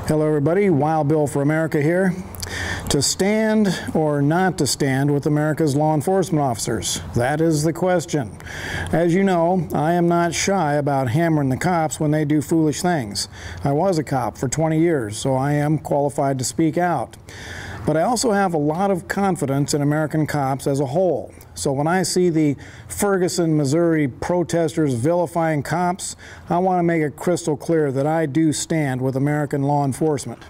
Hello everybody, Wild Bill for America here. To stand or not to stand with America's law enforcement officers? That is the question. As you know, I am not shy about hammering the cops when they do foolish things. I was a cop for 20 years, so I am qualified to speak out. But I also have a lot of confidence in American cops as a whole. So when I see the Ferguson, Missouri protesters vilifying cops, I want to make it crystal clear that I do stand with American law enforcement.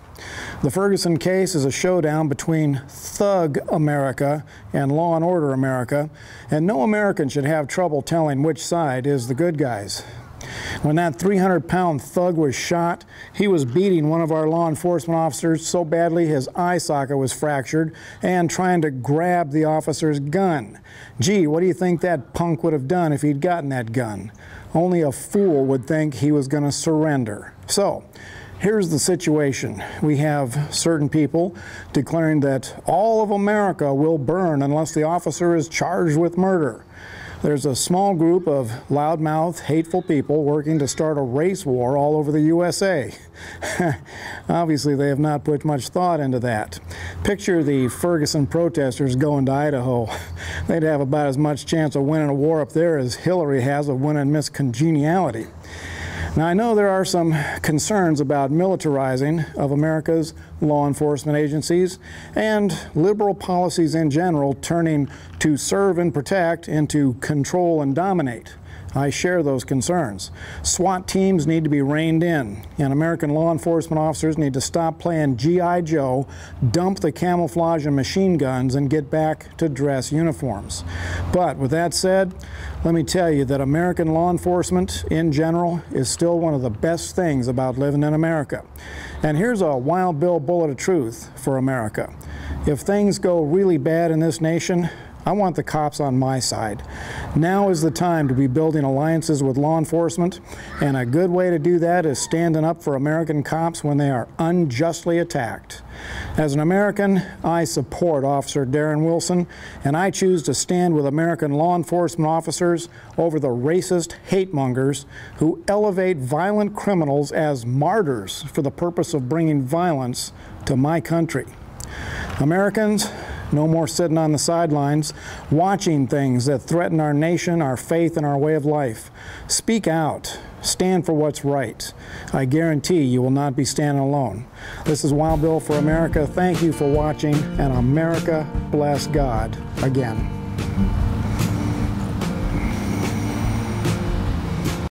The Ferguson case is a showdown between thug America and law and order America, and no American should have trouble telling which side is the good guys. When that 300-pound thug was shot, he was beating one of our law enforcement officers so badly his eye socket was fractured and trying to grab the officer's gun. Gee, what do you think that punk would have done if he'd gotten that gun? Only a fool would think he was going to surrender. So, here's the situation. We have certain people declaring that all of America will burn unless the officer is charged with murder. There's a small group of loudmouth, hateful people working to start a race war all over the USA. Obviously, they have not put much thought into that. Picture the Ferguson protesters going to Idaho. They'd have about as much chance of winning a war up there as Hillary has of winning Miss Congeniality. Now, I know there are some concerns about militarizing of America's law enforcement agencies and liberal policies in general turning to serve and protect into control and dominate. I share those concerns. SWAT teams need to be reined in, and American law enforcement officers need to stop playing G.I. Joe, dump the camouflage and machine guns, and get back to dress uniforms. But with that said, let me tell you that American law enforcement in general is still one of the best things about living in America. And here's a Wild Bill bullet of truth for America. If things go really bad in this nation, I want the cops on my side. Now is the time to be building alliances with law enforcement, and a good way to do that is standing up for American cops when they are unjustly attacked. As an American, I support Officer Darren Wilson, and I choose to stand with American law enforcement officers over the racist hate mongers who elevate violent criminals as martyrs for the purpose of bringing violence to my country. Americans, no more sitting on the sidelines, watching things that threaten our nation, our faith, and our way of life. Speak out. Stand for what's right. I guarantee you will not be standing alone. This is Wild Bill for America. Thank you for watching, and America bless God again.